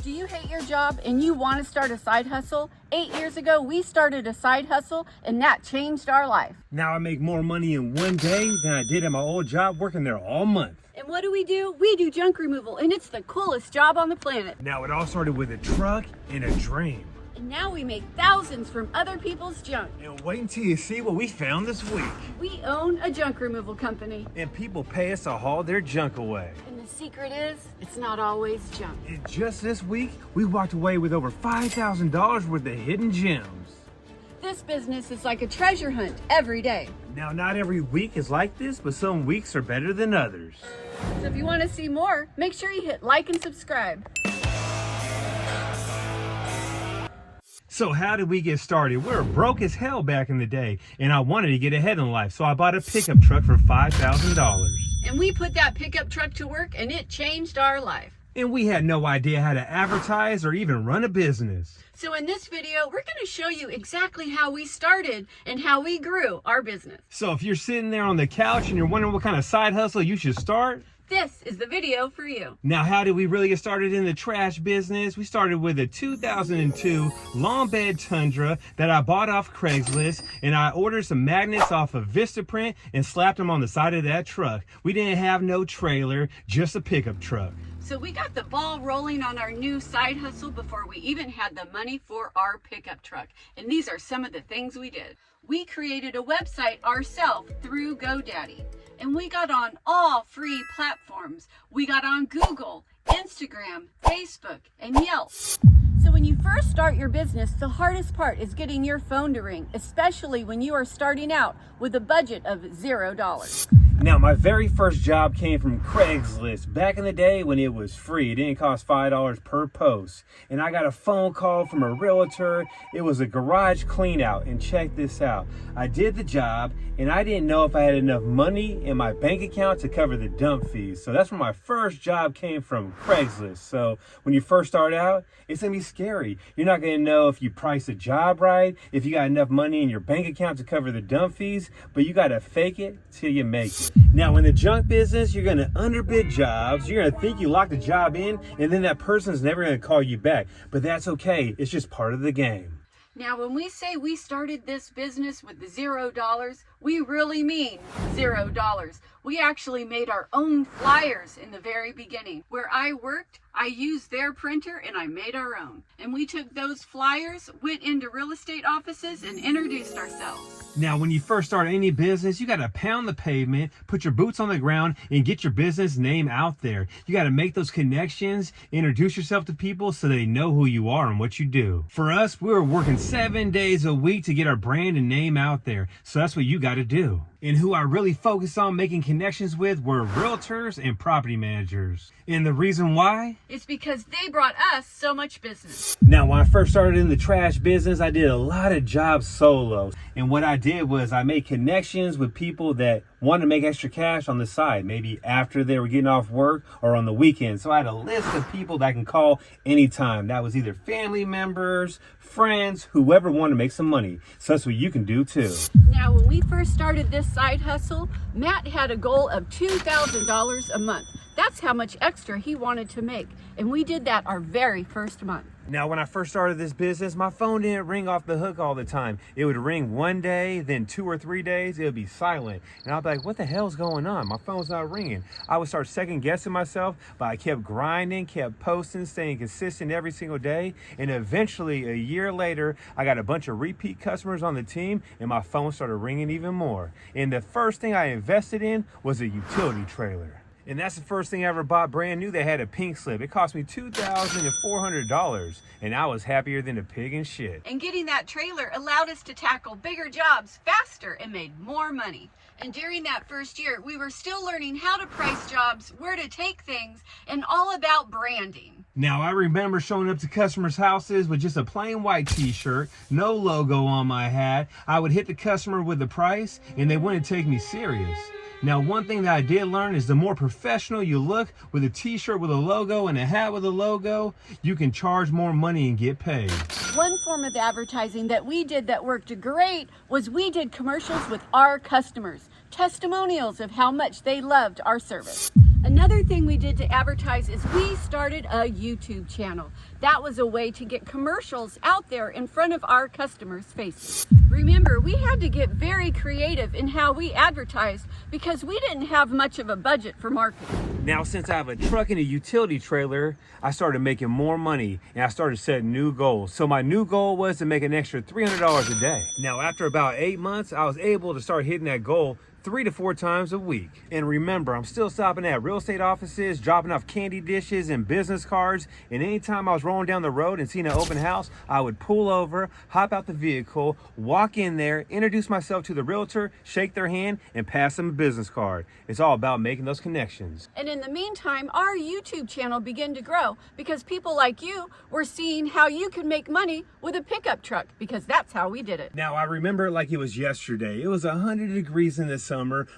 Do you hate your job and you want to start a side hustle? 8 years ago, we started a side hustle and that changed our life. Now I make more money in one day than I did at my old job working there all month. And what do? We do junk removal, and it's the coolest job on the planet. Now it all started with a truck and a dream. And now we make thousands from other people's junk. And wait until you see what we found this week. We own a junk removal company. And people pay us to haul their junk away. And the secret is, it's not always junk. And just this week, we walked away with over $5,000 worth of hidden gems. This business is like a treasure hunt every day. Now, not every week is like this, but some weeks are better than others. So if you want to see more, make sure you hit like and subscribe. So how did we get started? We were broke as hell back in the day, and I wanted to get ahead in life, so I bought a pickup truck for $5,000. And we put that pickup truck to work, and it changed our life. And we had no idea how to advertise or even run a business. So in this video, we're going to show you exactly how we started and how we grew our business. So if you're sitting there on the couch and you're wondering what kind of side hustle you should start, this is the video for you. Now, how did we really get started in the trash business? We started with a 2002 long bed Tundra that I bought off Craigslist, and I ordered some magnets off of Vistaprint and slapped them on the side of that truck. We didn't have no trailer, just a pickup truck. So we got the ball rolling on our new side hustle before we even had the money for our pickup truck. And these are some of the things we did. We created a website ourselves through GoDaddy. And we got on all free platforms. We got on Google, Instagram, Facebook, and Yelp. So when you first start your business, the hardest part is getting your phone to ring, especially when you are starting out with a budget of $0. Now, my very first job came from Craigslist back in the day when it was free. It didn't cost $5 per post. And I got a phone call from a realtor. It was a garage clean out. And check this out. I did the job and I didn't know if I had enough money in my bank account to cover the dump fees. So that's where my first job came from, Craigslist. So when you first start out, it's gonna be scary. You're not gonna know if you price a job right, if you got enough money in your bank account to cover the dump fees, but you gotta fake it till you make it. Now, in the junk business, you're gonna underbid jobs. You're gonna think you locked the job in, and then that person's never gonna call you back. But that's okay. It's just part of the game. Now, when we say we started this business with $0, we really mean $0. We actually made our own flyers in the very beginning. Where I worked, I used their printer and I made our own. And we took those flyers, went into real estate offices and introduced ourselves. Now, when you first start any business, you got to pound the pavement, put your boots on the ground, and get your business name out there. You got to make those connections, introduce yourself to people so they know who you are and what you do. For us, we were working 7 days a week to get our brand and name out there. So that's what you got to do. And who I really focused on making connections with were realtors and property managers. And the reason why? It's because they brought us so much business. Now, when I first started in the trash business, I did a lot of jobs solo. And what I did was I made connections with people that wanted to make extra cash on the side, maybe after they were getting off work or on the weekend. So I had a list of people that I can call anytime. That was either family members, friends, whoever wanted to make some money. So that's what you can do too. Now, when we first started this side hustle, Matt had a goal of $2,000 a month. That's how much extra he wanted to make. And we did that our very first month. Now, when I first started this business, my phone didn't ring off the hook all the time. It would ring one day, then 2 or 3 days, it would be silent. And I'd be like, what the hell's going on? My phone's not ringing. I would start second guessing myself, but I kept grinding, kept posting, staying consistent every single day. And eventually, a year later, I got a bunch of repeat customers on the team and my phone started ringing even more. And the first thing I invested in was a utility trailer. And that's the first thing I ever bought brand new that had a pink slip. It cost me $2,400, and I was happier than a pig in shit. And getting that trailer allowed us to tackle bigger jobs faster and made more money. And during that first year, we were still learning how to price jobs, where to take things, and all about branding. Now, I remember showing up to customers' houses with just a plain white t-shirt, no logo on my hat. I would hit the customer with the price, and they wouldn't take me serious. Now, one thing that I did learn is the more professional you look with a t-shirt with a logo and a hat with a logo, you can charge more money and get paid. One form of advertising that we did that worked great was we did commercials with our customers, testimonials of how much they loved our service. Another thing we did to advertise is we started a YouTube channel. That was a way to get commercials out there in front of our customers' faces. Remember, we had to get very creative in how we advertised because we didn't have much of a budget for marketing. Now, since I have a truck and a utility trailer, I started making more money and I started setting new goals. So my new goal was to make an extra $300 a day. Now, after about 8 months, I was able to start hitting that goal 3 to 4 times a week. And remember, I'm still stopping at real estate offices, dropping off candy dishes and business cards. And anytime I was rolling down the road and seeing an open house, I would pull over, hop out the vehicle, walk in there, introduce myself to the realtor, shake their hand, and pass them a business card. It's all about making those connections. And in the meantime, our YouTube channel began to grow because people like you were seeing how you could make money with a pickup truck, because that's how we did it. Now, I remember it like it was yesterday. It was 100 degrees in the summer.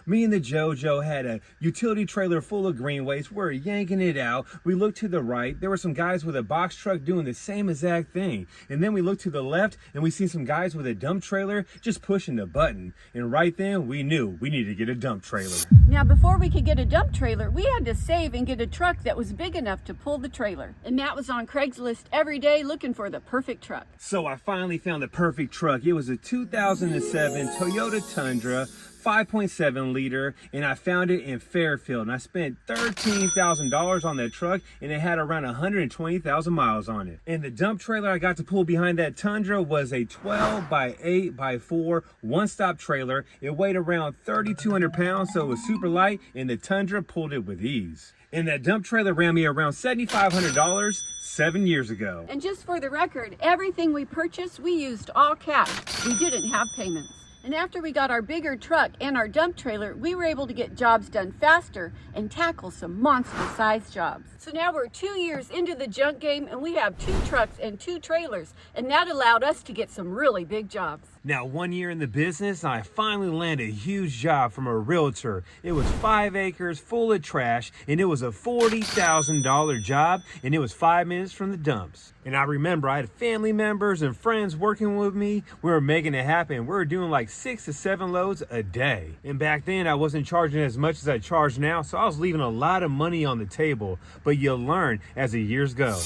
Me and the JoJo had a utility trailer full of green waste. We're yanking it out. We looked to the right. There were some guys with a box truck doing the same exact thing. And then we looked to the left and we see some guys with a dump trailer just pushing the button. And right then we knew we needed to get a dump trailer. Now, before we could get a dump trailer, we had to save and get a truck that was big enough to pull the trailer. And Matt was on Craigslist every day looking for the perfect truck. So I finally found the perfect truck. It was a 2007 Toyota Tundra, 5.7 liter, and I found it in Fairfield. And I spent $13,000 on that truck, and it had around 120,000 miles on it. And the dump trailer I got to pull behind that Tundra was a 12 by 8 by 4 one-stop trailer. It weighed around 3,200 pounds, so it was super light, and the Tundra pulled it with ease. And that dump trailer ran me around $7,500 7 years ago. And just for the record, everything we purchased, we used all cash. We didn't have payments. And after we got our bigger truck and our dump trailer, we were able to get jobs done faster and tackle some monster-sized jobs. So now we're 2 years into the junk game and we have 2 trucks and 2 trailers, and that allowed us to get some really big jobs. Now, 1 year in the business, I finally landed a huge job from a realtor. It was 5 acres full of trash, and it was a $40,000 job, and it was 5 minutes from the dumps. And I remember I had family members and friends working with me. We were making it happen. We were doing like 6 to 7 loads a day. And back then, I wasn't charging as much as I charge now, so I was leaving a lot of money on the table. But you'll learn as the years go.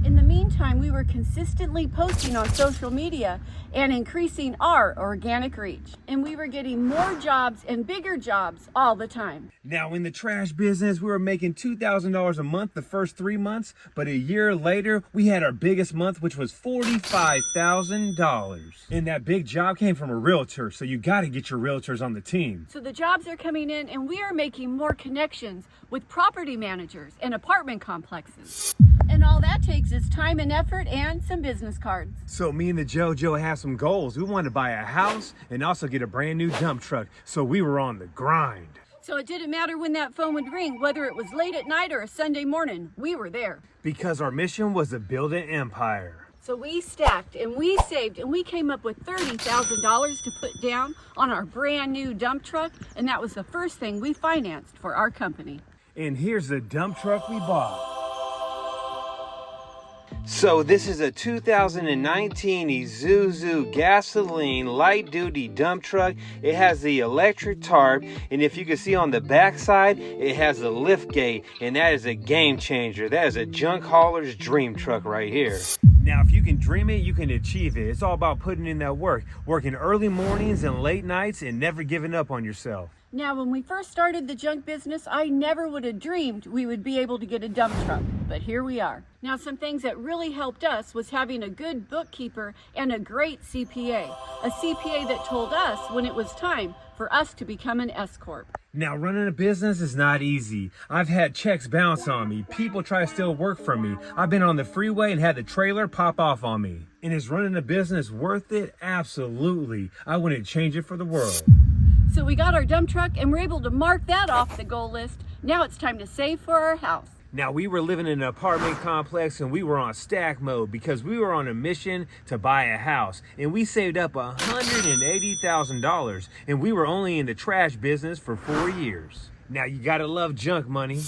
In the meantime, we were consistently posting on social media and increasing our organic reach. And we were getting more jobs and bigger jobs all the time. Now, in the trash business, we were making $2,000 a month the first 3 months, but a year later, we had our biggest month, which was $45,000. And that big job came from a realtor, so you got to get your realtors on the team. So the jobs are coming in, and we are making more connections with property managers and apartment complexes. And all that takes is time and effort and some business cards. So me and the JoJo have some goals. We wanted to buy a house and also get a brand new dump truck. So we were on the grind. So it didn't matter when that phone would ring, whether it was late at night or a Sunday morning, we were there. Because our mission was to build an empire. So we stacked and we saved and we came up with $30,000 to put down on our brand new dump truck. And that was the first thing we financed for our company. And here's the dump truck we bought. So this is a 2019 Isuzu gasoline light duty dump truck. It has the electric tarp, and if you can see on the back side, it has a lift gate, and that is a game changer. That is a junk hauler's dream truck right here. Now, if you can dream it, you can achieve it. It's all about putting in that work, working early mornings and late nights and never giving up on yourself. Now, when we first started the junk business, I never would have dreamed we would be able to get a dump truck, but here we are. Now, some things that really helped us was having a good bookkeeper and a great CPA. A CPA that told us when it was time for us to become an S-Corp. Now, running a business is not easy. I've had checks bounce on me. People try to steal work from me. I've been on the freeway and had the trailer pop off on me. And is running a business worth it? Absolutely. I wouldn't change it for the world. So we got our dump truck and we're able to mark that off the goal list. Now it's time to save for our house. Now, we were living in an apartment complex and we were on stack mode because we were on a mission to buy a house. And we saved up $180,000, and we were only in the trash business for 4 years. Now, you gotta love junk money.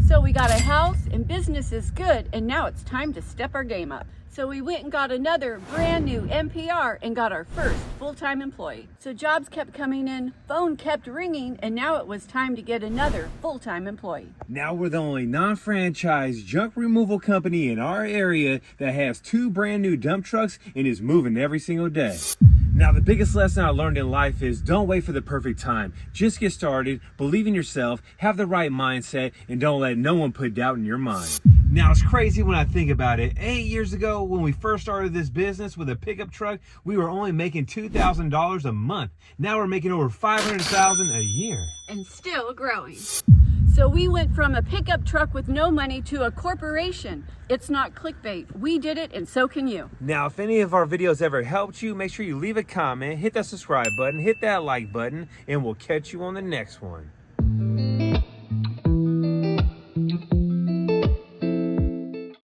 So we got a house and business is good, and now it's time to step our game up. So we went and got another brand new NPR and got our first full-time employee. So jobs kept coming in, phone kept ringing, and now it was time to get another full-time employee. Now we're the only non-franchise junk removal company in our area that has 2 brand new dump trucks and is moving every single day. Now, the biggest lesson I learned in life is don't wait for the perfect time. Just get started, believe in yourself, have the right mindset, and don't let no one put doubt in your mind. Now, it's crazy when I think about it. 8 years ago, when we first started this business with a pickup truck, we were only making $2,000 a month. Now we're making over $500,000 a year. And still growing. So we went from a pickup truck with no money to a corporation. It's not clickbait. We did it, and so can you. Now, if any of our videos ever helped you, make sure you leave a comment, hit that subscribe button, hit that like button, and we'll catch you on the next one.